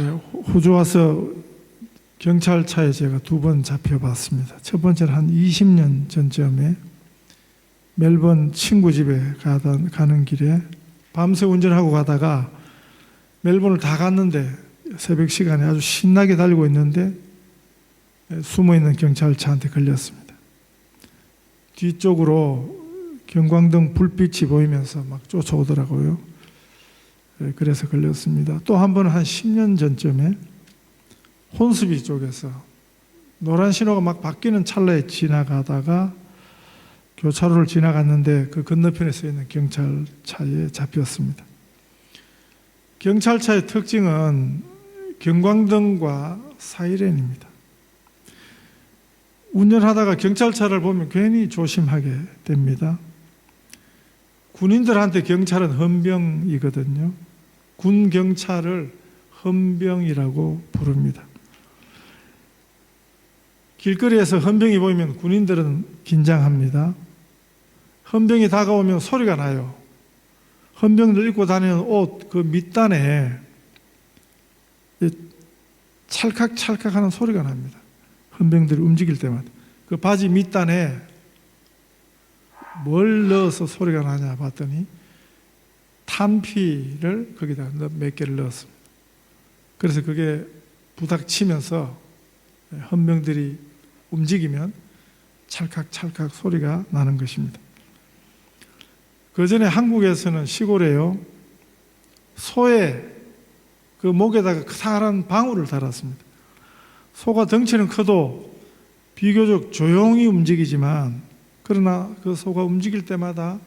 호주 와서 경찰차에 제가 2번 잡혀봤습니다. 첫 번째는 한 20년 전쯤에 멜번 친구 집에 가는 길에 밤새 운전하고 가다가 멜번을 다 갔는데 새벽 시간에 아주 신나게 달리고 있는데 숨어있는 경찰차한테 걸렸습니다. 뒤쪽으로 경광등 불빛이 보이면서 막 쫓아오더라고요. 그래서 걸렸습니다. 또 한 번은 한 10년 전쯤에 혼수비 쪽에서 노란 신호가 막 바뀌는 찰나에 지나가다가 교차로를 지나갔는데 그 건너편에 서 있는 경찰차에 잡혔습니다. 경찰차의 특징은 경광등과 사이렌입니다. 운전하다가 경찰차를 보면 괜히 조심하게 됩니다. 군인들한테 경찰은 헌병이거든요. 군 경찰을 헌병이라고 부릅니다. 길거리에서 헌병이 보이면 군인들은 긴장합니다. 헌병이 다가오면 소리가 나요. 헌병들 입고 다니는 옷 그 밑단에 찰칵찰칵 하는 소리가 납니다. 헌병들이 움직일 때마다 그 바지 밑단에 뭘 넣어서 소리가 나냐 봤더니 탄피를 거기다 몇 개를 넣었습니다. 그래서 그게 부닥치면서 헌병들이 움직이면 찰칵찰칵 소리가 나는 것입니다. 그 전에 한국에서는 시골에요, 소의 그 목에다가 커다란 방울을 달았습니다. 소가 덩치는 커도 비교적 조용히 움직이지만 그러나 그 소가 움직일 때마다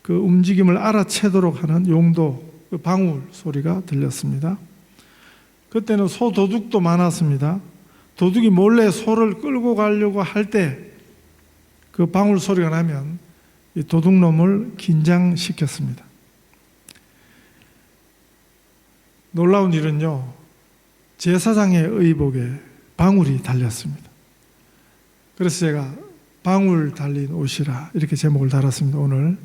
그 움직임을 알아채도록 하는 용도, 그 방울 소리가 들렸습니다. 그때는 소 도둑도 많았습니다. 도둑이 몰래 소를 끌고 가려고 할 때 그 방울 소리가 나면 이 도둑놈을 긴장시켰습니다. 놀라운 일은요, 제사장의 의복에 방울이 달렸습니다. 그래서 제가 방울 달린 옷이라 이렇게 제목을 달았습니다. 오늘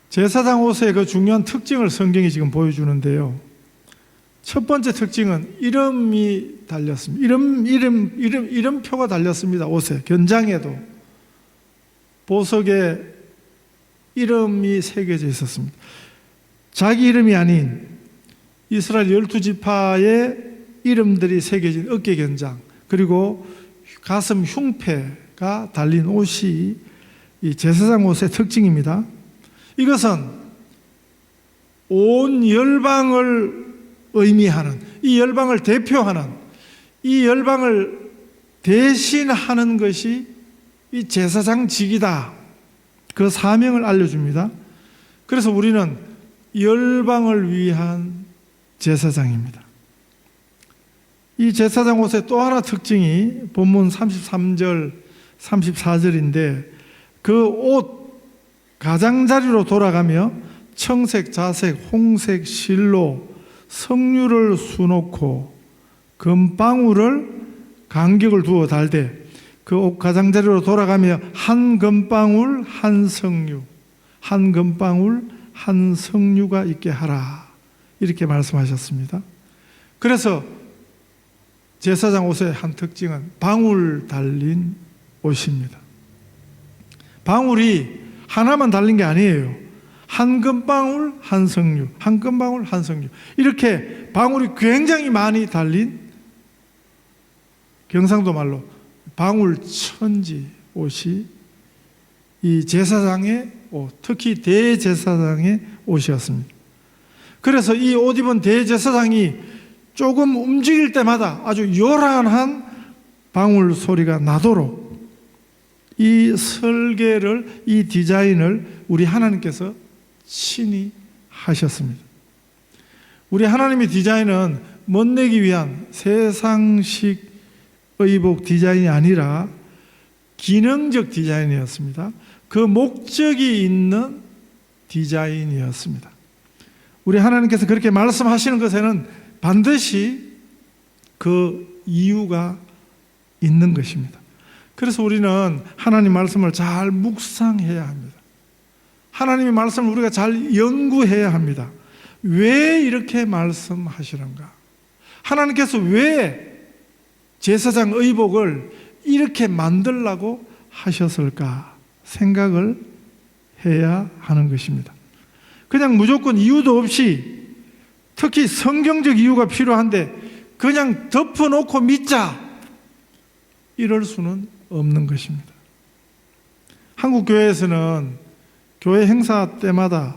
제사장 옷의 그 중요한 특징을 성경이 지금 보여주는데요, 첫 번째 특징은 이름이 달렸습니다. 이름표가 달렸습니다. 옷에, 견장에도 보석에 이름이 새겨져 있었습니다. 자기 이름이 아닌 이스라엘 12지파의 이름들이 새겨진 어깨 견장, 그리고 가슴 흉패가 달린 옷이 이 제사장 옷의 특징입니다. 이것은 온 열방을 의미하는, 이 열방을 대표하는, 이 열방을 대신하는 것이 이 제사장직이다, 그 사명을 알려줍니다. 그래서 우리는 열방을 위한 제사장입니다. 이 제사장 옷의 또 하나 특징이 본문 33절, 34절인데 그 옷 가장자리로 돌아가며 청색, 자색, 홍색 실로 석류를 수놓고 금방울을 간격을 두어 달되 그 옷 가장자리로 돌아가며 한 금방울 한 석류, 한 금방울 한 석류가 있게 하라, 이렇게 말씀하셨습니다. 그래서 제사장 옷의 한 특징은 방울 달린 옷입니다. 방울이 하나만 달린 게 아니에요. 한 금방울 한 석류, 한 금방울 한 석류, 이렇게 방울이 굉장히 많이 달린, 경상도 말로 방울천지 옷이 이 제사장의 옷, 특히 대제사장의 옷이었습니다. 그래서 이 옷 입은 대제사장이 조금 움직일 때마다 아주 요란한 방울 소리가 나도록 이 설계를, 이 디자인을 우리 하나님께서 친히 하셨습니다. 우리 하나님의 디자인은 멋내기 위한 세상식 의복 디자인이 아니라 기능적 디자인이었습니다. 그 목적이 있는 디자인이었습니다. 우리 하나님께서 그렇게 말씀하시는 것에는 반드시 그 이유가 있는 것입니다. 그래서 우리는 하나님 말씀을 잘 묵상해야 합니다. 하나님의 말씀을 우리가 잘 연구해야 합니다. 왜 이렇게 말씀하시는가? 하나님께서 왜 제사장 의복을 이렇게 만들라고 하셨을까? 생각을 해야 하는 것입니다. 그냥 무조건 이유도 없이, 특히 성경적 이유가 필요한데 그냥 덮어놓고 믿자, 이럴 수는 없는 것입니다. 한국 교회에서는 교회 행사 때마다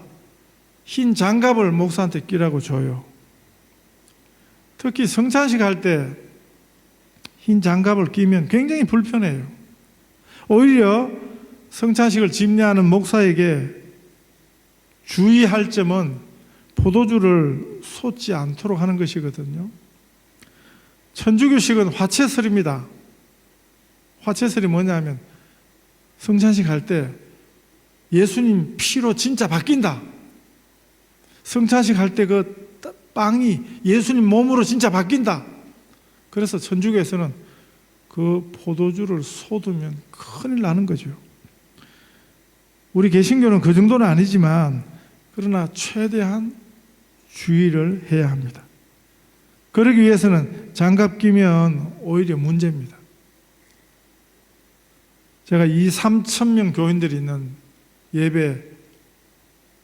흰 장갑을 목사한테 끼라고 줘요. 특히 성찬식 할 때 흰 장갑을 끼면 굉장히 불편해요. 오히려 성찬식을 집례하는 목사에게 주의할 점은 포도주를 쏟지 않도록 하는 것이거든요. 천주교식은 화채설입니다. 화채설이 뭐냐면 성찬식 할 때 예수님 피로 진짜 바뀐다. 성찬식 할 때 그 빵이 예수님 몸으로 진짜 바뀐다. 그래서 천주교에서는 그 포도주를 쏟으면 큰일 나는 거죠. 우리 개신교는 그 정도는 아니지만 그러나 최대한 주의를 해야 합니다. 그러기 위해서는 장갑 끼면 오히려 문제입니다. 제가 2,3,000명 교인들이 있는 예배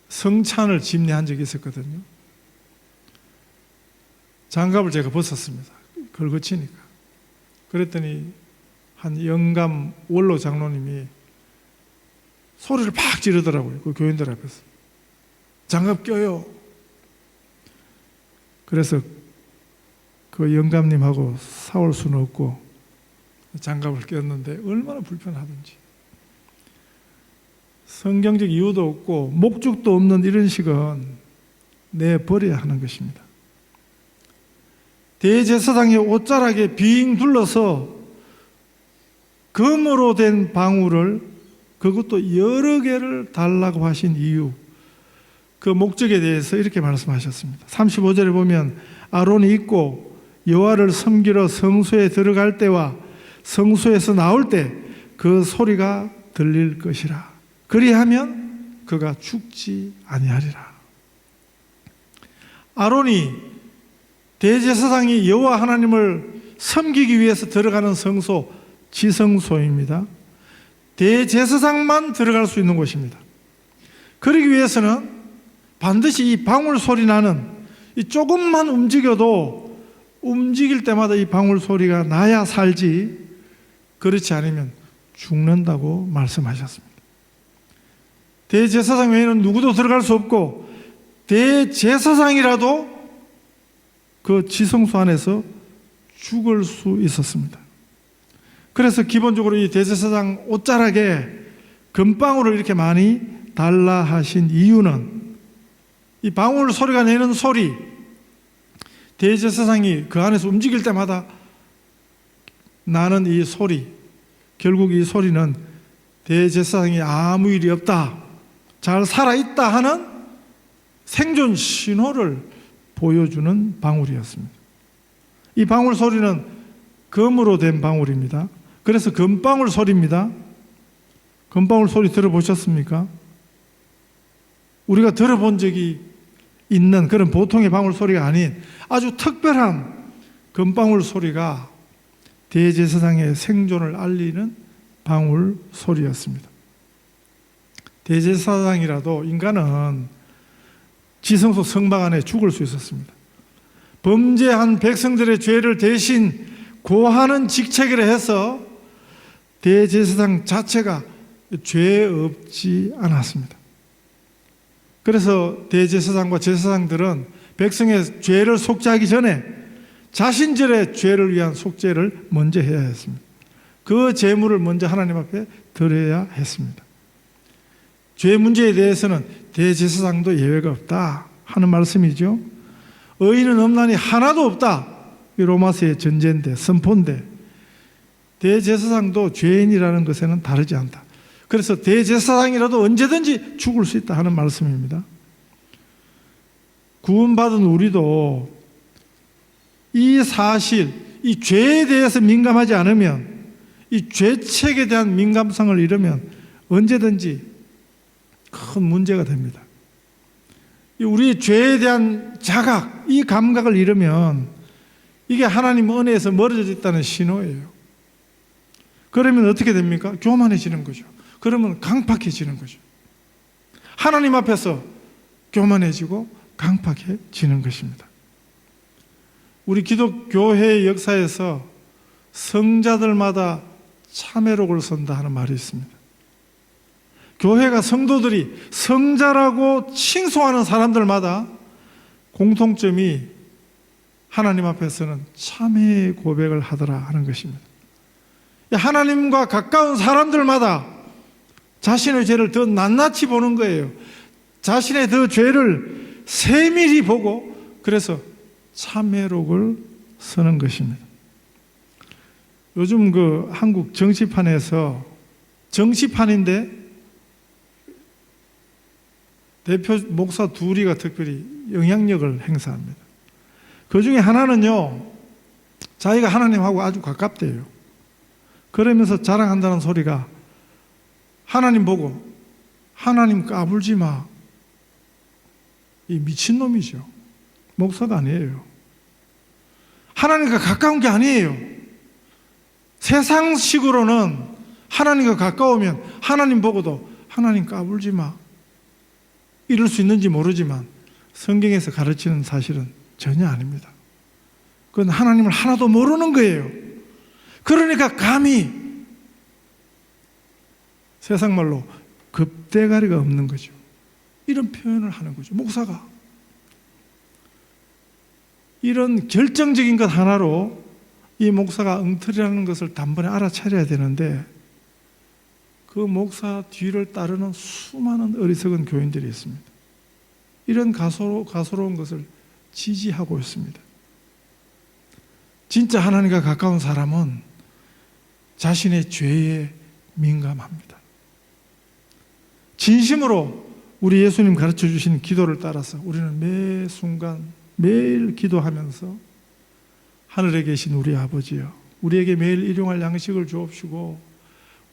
성찬을 집례한 적이 있었거든요. 장갑을 제가 벗었습니다. 걸거치니까. 그랬더니 한 영감 원로 장로님이 소리를 팍 지르더라고요. 그 교인들 앞에서. 장갑 껴요. 그래서 그 영감님하고 싸울 수는 없고 장갑을 꼈는데 얼마나 불편하든지. 성경적 이유도 없고 목적도 없는 이런 식은 내버려야 하는 것입니다. 대제사장의 옷자락에 빙 둘러서 금으로 된 방울을, 그것도 여러 개를 달라고 하신 이유, 그 목적에 대해서 이렇게 말씀하셨습니다. 35절에 보면 아론이 입고 여호와를 섬기러 성소에 들어갈 때와 성소에서 나올 때 그 소리가 들릴 것이라. 그리하면 그가 죽지 아니하리라. 아론이 대제사장이 여호와 하나님을 섬기기 위해서 들어가는 성소, 지성소입니다. 대제사장만 들어갈 수 있는 곳입니다. 그러기 위해서는 반드시 이 방울 소리 나는, 이 조금만 움직여도 움직일 때마다 이 방울 소리가 나야 살지, 그렇지 않으면 죽는다고 말씀하셨습니다. 대제사장 외에는 누구도 들어갈 수 없고 대제사장이라도 그 지성소 안에서 죽을 수 있었습니다. 그래서 기본적으로 이 대제사장 옷자락에 금방울을 이렇게 많이 달라 하신 이유는 이 방울 소리가 내는 소리, 대제사장이 그 안에서 움직일 때마다 나는 이 소리, 결국 이 소리는 대제사장이 아무 일이 없다, 잘 살아있다 하는 생존 신호를 보여주는 방울이었습니다. 이 방울 소리는 금으로 된 방울입니다. 그래서 금방울 소리입니다. 금방울 소리 들어보셨습니까? 우리가 들어본 적이 있는 그런 보통의 방울 소리가 아닌 아주 특별한 금방울 소리가 대제사장의 생존을 알리는 방울 소리였습니다. 대제사장이라도 인간은 지성소 성막 안에 죽을 수 있었습니다. 범죄한 백성들의 죄를 대신 고하는 직책이라 해서 대제사장 자체가 죄 없지 않았습니다. 그래서 대제사장과 제사장들은 백성의 죄를 속죄하기 전에 자신들의 죄를 위한 속죄를 먼저 해야 했습니다. 그 제물을 먼저 하나님 앞에 드려야 했습니다. 죄 문제에 대해서는 대제사장도 예외가 없다 하는 말씀이죠. 의인은 없나니 하나도 없다. 이 로마서의 전제인데, 선포인데, 대제사장도 죄인이라는 것에는 다르지 않다. 그래서 대제사장이라도 언제든지 죽을 수 있다 하는 말씀입니다. 구원받은 우리도 이 사실, 이 죄에 대해서 민감하지 않으면, 이 죄책에 대한 민감성을 잃으면 언제든지 큰 문제가 됩니다. 우리 죄에 대한 자각, 이 감각을 잃으면 이게 하나님 은혜에서 멀어져 있다는 신호예요. 그러면 어떻게 됩니까? 교만해지는 거죠. 그러면 강팍해지는 거죠. 하나님 앞에서 교만해지고 강팍해지는 것입니다. 우리 기독교회의 역사에서 성자들마다 참회록을 쓴다 하는 말이 있습니다. 교회가 성도들이 성자라고 칭송하는 사람들마다 공통점이 하나님 앞에서는 참회의 고백을 하더라 하는 것입니다. 하나님과 가까운 사람들마다 자신의 죄를 더 낱낱이 보는 거예요. 자신의 더 죄를 세밀히 보고 그래서 참회록을 쓰는 것입니다. 요즘 그 한국 정치판에서 정치판인데 대표 목사 둘이가 특별히 영향력을 행사합니다. 그 중에 하나는요, 자기가 하나님하고 아주 가깝대요. 그러면서 자랑한다는 소리가 하나님 보고 하나님 까불지 마. 이 미친놈이죠. 목사가 아니에요. 하나님과 가까운 게 아니에요. 세상식으로는 하나님과 가까우면 하나님 보고도 하나님 까불지 마. 이럴 수 있는지 모르지만 성경에서 가르치는 사실은 전혀 아닙니다. 그건 하나님을 하나도 모르는 거예요. 그러니까 감히 세상 말로 겁대가리가 없는 거죠. 이런 표현을 하는 거죠. 목사가. 이런 결정적인 것 하나로 이 목사가 엉터리라는 것을 단번에 알아차려야 되는데 그 목사 뒤를 따르는 수많은 어리석은 교인들이 있습니다. 이런 가소로운 것을 지지하고 있습니다. 진짜 하나님과 가까운 사람은 자신의 죄에 민감합니다. 진심으로 우리 예수님 가르쳐 주신 기도를 따라서 우리는 매 순간 매일 기도하면서 하늘에 계신 우리 아버지여, 우리에게 매일 일용할 양식을 주옵시고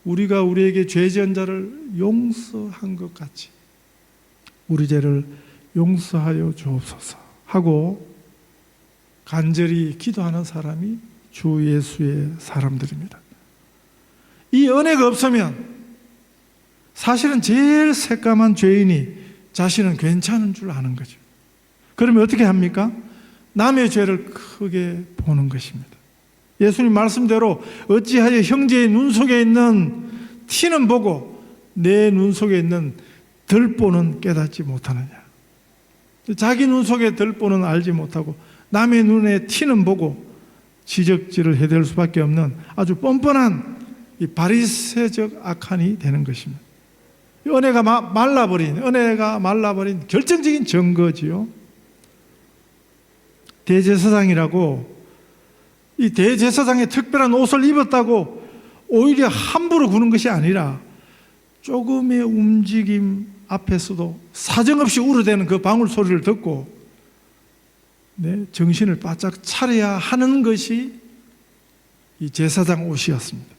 우리가 우리에게 죄 지은 자를 용서한 것 같이 우리 죄를 용서하여 주옵소서 하고 간절히 기도하는 사람이 주 예수의 사람들입니다. 이 은혜가 없으면 사실은 제일 새까만 죄인이 자신은 괜찮은 줄 아는 거죠. 그러면 어떻게 합니까? 남의 죄를 크게 보는 것입니다. 예수님 말씀대로 어찌하여 형제의 눈 속에 있는 티는 보고 내 눈 속에 있는 들보는 깨닫지 못하느냐. 자기 눈 속에 들보는 알지 못하고 남의 눈에 티는 보고 지적질을 해댈 수밖에 없는 아주 뻔뻔한 이 바리새적 악한이 되는 것입니다. 은혜가 말라버린 결정적인 증거지요. 대제사장이라고 이 대제사장의 특별한 옷을 입었다고 오히려 함부로 구는 것이 아니라 조금의 움직임 앞에서도 사정없이 울어대는 그 방울 소리를 듣고 정신을 바짝 차려야 하는 것이 이 제사장 옷이었습니다.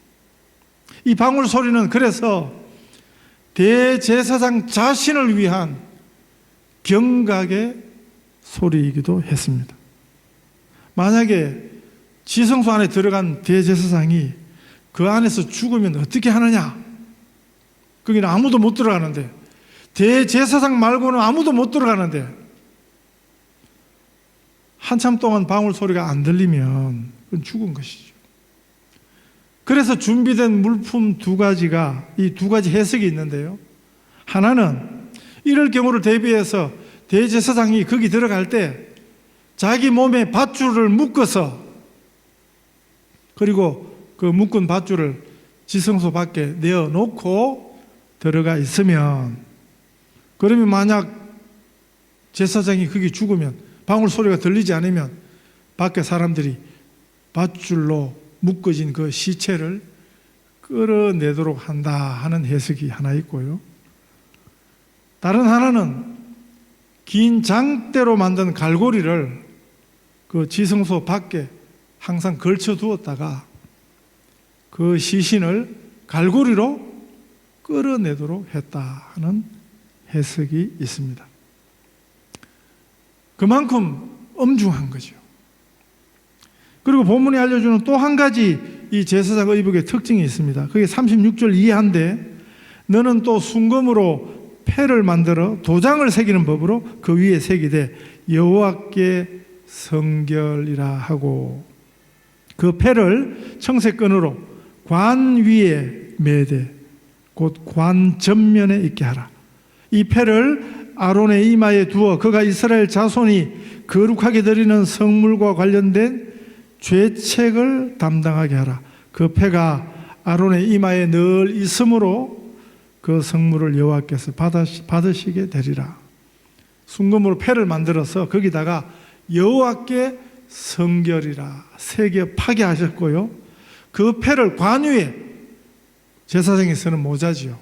이 방울 소리는 그래서 대제사장 자신을 위한 경각의 소리이기도 했습니다. 만약에 지성소 안에 들어간 대제사장이 그 안에서 죽으면 어떻게 하느냐? 거기는 아무도 못 들어가는데, 대제사장 말고는 아무도 못 들어가는데 한참 동안 방울 소리가 안 들리면 그건 죽은 것이죠. 그래서 준비된 물품 두 가지가, 이 두 가지 해석이 있는데요. 하나는 이럴 경우를 대비해서 대제사장이 거기 들어갈 때 자기 몸에 밧줄을 묶어서, 그리고 그 묶은 밧줄을 지성소 밖에 내어놓고 들어가 있으면, 그러면 만약 제사장이 거기 죽으면 방울 소리가 들리지 않으면 밖에 사람들이 밧줄로 묶어진 그 시체를 끌어내도록 한다 하는 해석이 하나 있고요. 다른 하나는 긴 장대로 만든 갈고리를 그 지성소 밖에 항상 걸쳐 두었다가 그 시신을 갈고리로 끌어내도록 했다 하는 해석이 있습니다. 그만큼 엄중한 거죠. 그리고 본문이 알려주는 또 한 가지 이 제사장 의복의 특징이 있습니다. 그게 36절 이하인데, 너는 또 순금으로 패를 만들어 도장을 새기는 법으로 그 위에 새기되 여호와께 성결이라 하고, 그 패를 청색끈으로 관 위에 매되 곧 관 전면에 있게 하라. 이 패를 아론의 이마에 두어 그가 이스라엘 자손이 거룩하게 드리는 성물과 관련된 죄책을 담당하게 하라. 그 패가 아론의 이마에 늘 있으므로 그 성물을 여호와께서 받으시게 되리라. 순금으로 패를 만들어서 거기다가 여호와께 성결이라 새겨 파게 하셨고요, 그 패를 관 위에, 제사장이 쓰는 모자지요,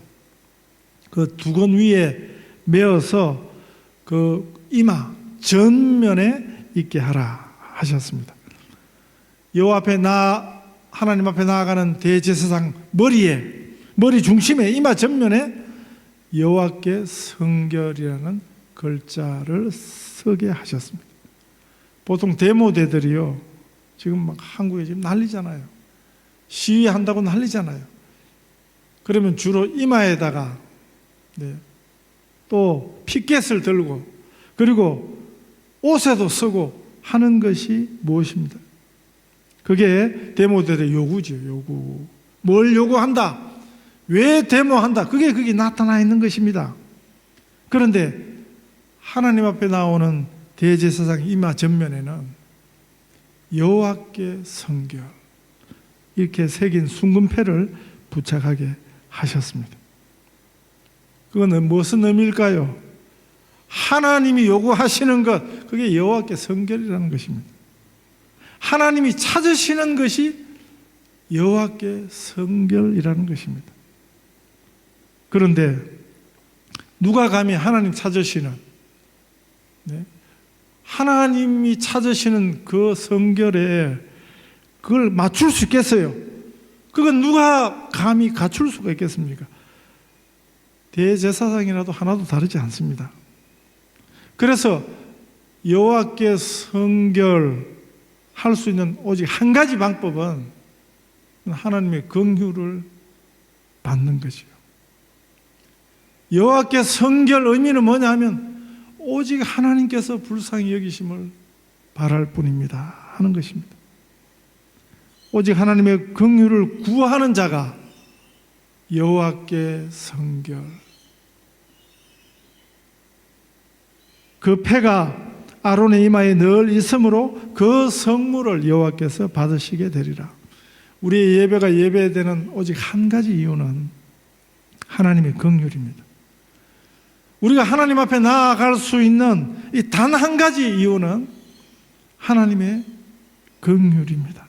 그 두건 위에 메어서 그 이마 전면에 있게 하라 하셨습니다. 여호와 앞에 하나님 앞에 나아가는 대제사장 머리 중심에, 이마 전면에 여호와께 성결이라는 글자를 쓰게 하셨습니다. 보통 데모대들이요, 지금 막 한국에 지금 난리잖아요. 시위한다고 난리잖아요. 그러면 주로 이마에다가 또 피켓을 들고, 그리고 옷에도 쓰고 하는 것이 무엇입니다? 그게 데모들의 요구죠. 요구. 뭘 요구한다? 왜 데모한다? 그게 나타나 있는 것입니다. 그런데 하나님 앞에 나오는 대제사장 이마 전면에는 여호와께 성결 이렇게 새긴 순금패를 부착하게 하셨습니다. 그거는 무슨 의미일까요? 하나님이 요구하시는 것, 그게 여호와께 성결이라는 것입니다. 하나님이 찾으시는 것이 여호와께 성결이라는 것입니다. 그런데 누가 감히 하나님 찾으시는, 하나님이 찾으시는 그 성결에 그걸 맞출 수 있겠어요? 그건 누가 감히 갖출 수가 있겠습니까? 대제사장이라도 하나도 다르지 않습니다. 그래서 여호와께 성결할 수 있는 오직 한 가지 방법은 하나님의 긍휼을 받는 것이요. 여호와께 성결 의미는 뭐냐면 오직 하나님께서 불쌍히 여기심을 바랄 뿐입니다 하는 것입니다. 오직 하나님의 긍휼을 구하는 자가 여호와께 성결. 그 패가 아론의 이마에 늘 있으므로 그 성물을 여호와께서 받으시게 되리라. 우리의 예배가 예배되는 오직 한 가지 이유는 하나님의 긍휼입니다. 우리가 하나님 앞에 나아갈 수 있는 이 단 한 가지 이유는 하나님의 긍휼입니다.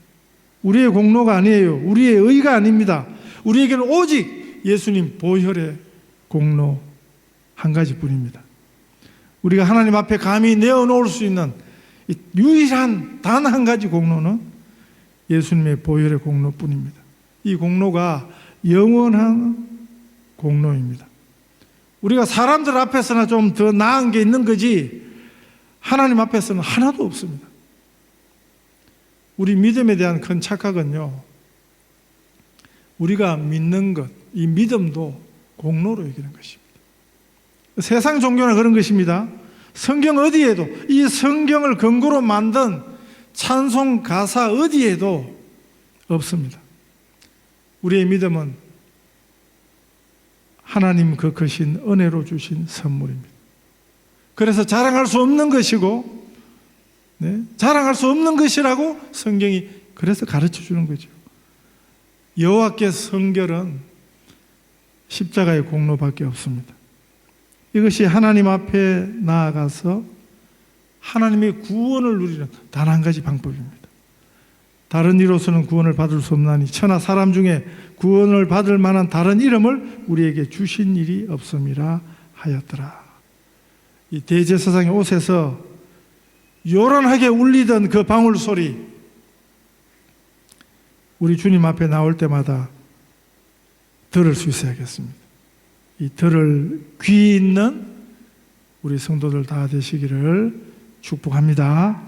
우리의 공로가 아니에요. 우리의 의가 아닙니다. 우리에게는 오직 예수님 보혈의 공로 한 가지뿐입니다. 우리가 하나님 앞에 감히 내어놓을 수 있는 유일한 단 한 가지 공로는 예수님의 보혈의 공로뿐입니다. 이 공로가 영원한 공로입니다. 우리가 사람들 앞에서나 좀 더 나은 게 있는 거지 하나님 앞에서는 하나도 없습니다. 우리 믿음에 대한 큰 착각은요, 우리가 믿는 것, 이 믿음도 공로로 여기는 것입니다. 세상 종교는 그런 것입니다. 성경 어디에도, 이 성경을 근거로 만든 찬송 가사 어디에도 없습니다. 우리의 믿음은 하나님 그 크신 은혜로 주신 선물입니다. 그래서 자랑할 수 없는 것이고, 자랑할 수 없는 것이라고 성경이 그래서 가르쳐 주는 거죠. 여호와께 성결은 십자가의 공로밖에 없습니다. 이것이 하나님 앞에 나아가서 하나님의 구원을 누리는 단 한 가지 방법입니다. 다른 이로서는 구원을 받을 수 없나니 천하 사람 중에 구원을 받을 만한 다른 이름을 우리에게 주신 일이 없음이라 하였더라. 이 대제사장의 옷에서 요란하게 울리던 그 방울 소리, 우리 주님 앞에 나올 때마다 들을 수 있어야겠습니다. 이 들을 귀 있는 우리 성도들 다 되시기를 축복합니다.